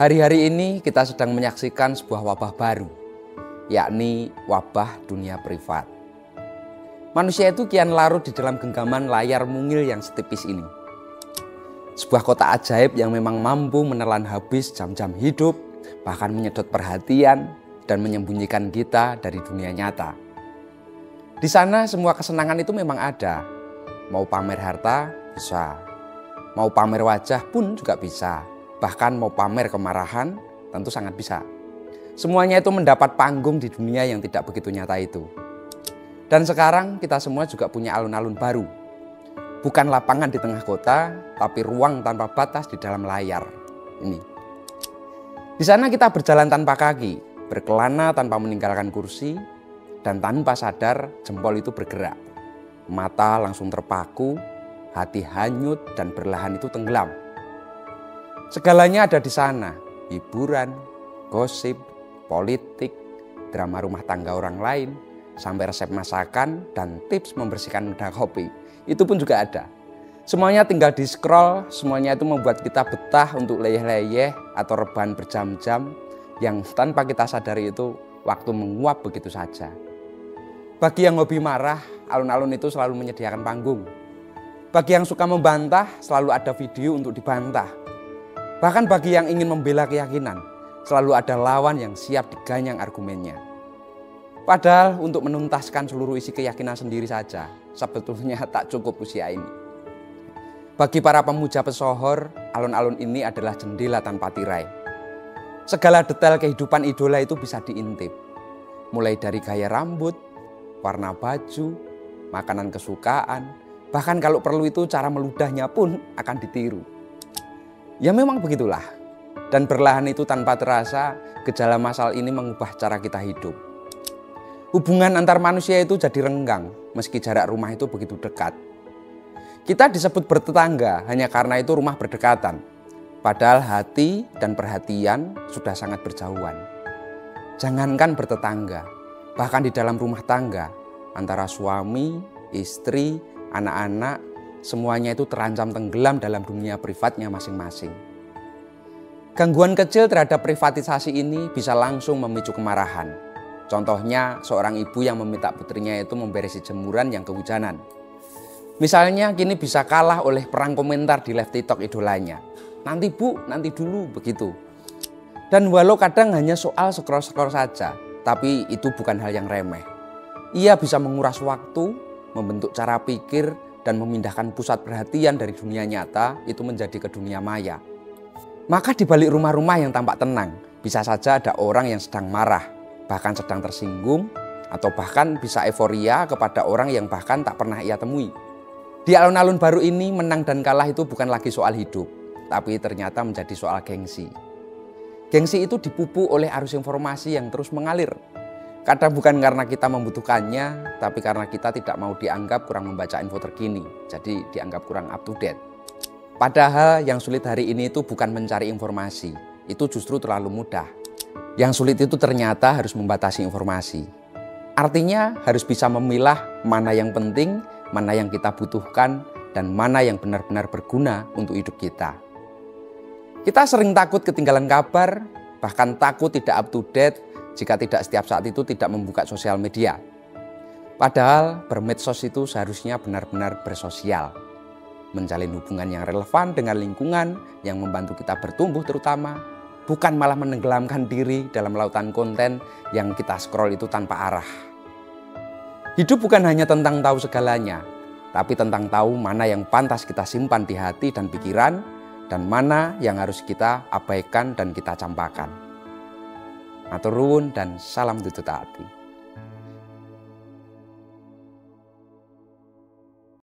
Hari-hari ini kita sedang menyaksikan sebuah wabah baru, yakni wabah dunia privat. Manusia itu kian larut di dalam genggaman layar mungil yang setipis ini. Sebuah kota ajaib yang memang mampu menelan habis jam-jam hidup, bahkan menyedot perhatian dan menyembunyikan kita dari dunia nyata. Di sana semua kesenangan itu memang ada. Mau pamer harta, bisa. Mau pamer wajah pun juga bisa. Bahkan mau pamer kemarahan, tentu sangat bisa. Semuanya itu mendapat panggung di dunia yang tidak begitu nyata itu. Dan sekarang kita semua juga punya alun-alun baru. Bukan lapangan di tengah kota, tapi ruang tanpa batas di dalam layar. Ini. Di sana kita berjalan tanpa kaki, berkelana tanpa meninggalkan kursi, dan tanpa sadar jempol itu bergerak. Mata langsung terpaku, hati hanyut dan perlahan itu tenggelam. Segalanya ada di sana, hiburan, gosip, politik, drama rumah tangga orang lain, sampai resep masakan dan tips membersihkan meja kopi. Itu pun juga ada. Semuanya tinggal di scroll, semuanya itu membuat kita betah untuk leyeh-leyeh atau rebahan berjam-jam yang tanpa kita sadari itu waktu menguap begitu saja. Bagi yang hobi marah, alun-alun itu selalu menyediakan panggung. Bagi yang suka membantah, selalu ada video untuk dibantah. Bahkan bagi yang ingin membela keyakinan, selalu ada lawan yang siap diganyang argumennya. Padahal untuk menuntaskan seluruh isi keyakinan sendiri saja, sebetulnya tak cukup usia ini. Bagi para pemuja pesohor, alun-alun ini adalah jendela tanpa tirai. Segala detail kehidupan idola itu bisa diintip. Mulai dari gaya rambut, warna baju, makanan kesukaan, bahkan kalau perlu itu cara meludahnya pun akan ditiru. Ya memang begitulah. Dan perlahan itu tanpa terasa, gejala masal ini mengubah cara kita hidup. Hubungan antar manusia itu jadi renggang, meski jarak rumah itu begitu dekat. Kita disebut bertetangga hanya karena itu rumah berdekatan. Padahal hati dan perhatian sudah sangat berjauhan. Jangankan bertetangga, bahkan di dalam rumah tangga, antara suami, istri, anak-anak, semuanya itu terancam tenggelam dalam dunia privatnya masing-masing. Gangguan kecil terhadap privatisasi ini bisa langsung memicu kemarahan. Contohnya seorang ibu yang meminta putrinya itu memberesi jemuran yang kehujanan. Misalnya kini bisa kalah oleh perang komentar di live TikTok idolanya. Nanti bu, nanti dulu, begitu. Dan walau kadang hanya soal scroll-scroll saja, tapi itu bukan hal yang remeh. Ia bisa menguras waktu, membentuk cara pikir, dan memindahkan pusat perhatian dari dunia nyata itu menjadi ke dunia maya. Maka di balik rumah-rumah yang tampak tenang, bisa saja ada orang yang sedang marah, bahkan sedang tersinggung, atau bahkan bisa euforia kepada orang yang bahkan tak pernah ia temui. Di alun-alun baru ini menang dan kalah itu bukan lagi soal hidup, tapi ternyata menjadi soal gengsi. Gengsi itu dipupuk oleh arus informasi yang terus mengalir. Kadang bukan karena kita membutuhkannya, tapi karena kita tidak mau dianggap kurang membaca info terkini, jadi dianggap kurang up to date. Padahal yang sulit hari ini itu bukan mencari informasi, itu justru terlalu mudah. Yang sulit itu ternyata harus membatasi informasi. Artinya harus bisa memilah mana yang penting, mana yang kita butuhkan, dan mana yang benar-benar berguna untuk hidup kita. Kita sering takut ketinggalan kabar, bahkan takut tidak up to date, jika tidak setiap saat itu tidak membuka sosial media. Padahal bermedsos itu seharusnya benar-benar bersosial. Menjalin hubungan yang relevan dengan lingkungan yang membantu kita bertumbuh terutama. Bukan malah menenggelamkan diri dalam lautan konten yang kita scroll itu tanpa arah. Hidup bukan hanya tentang tahu segalanya, tapi tentang tahu mana yang pantas kita simpan di hati dan pikiran, dan mana yang harus kita abaikan dan kita campakkan. Matur nuwun dan salam tutut ati.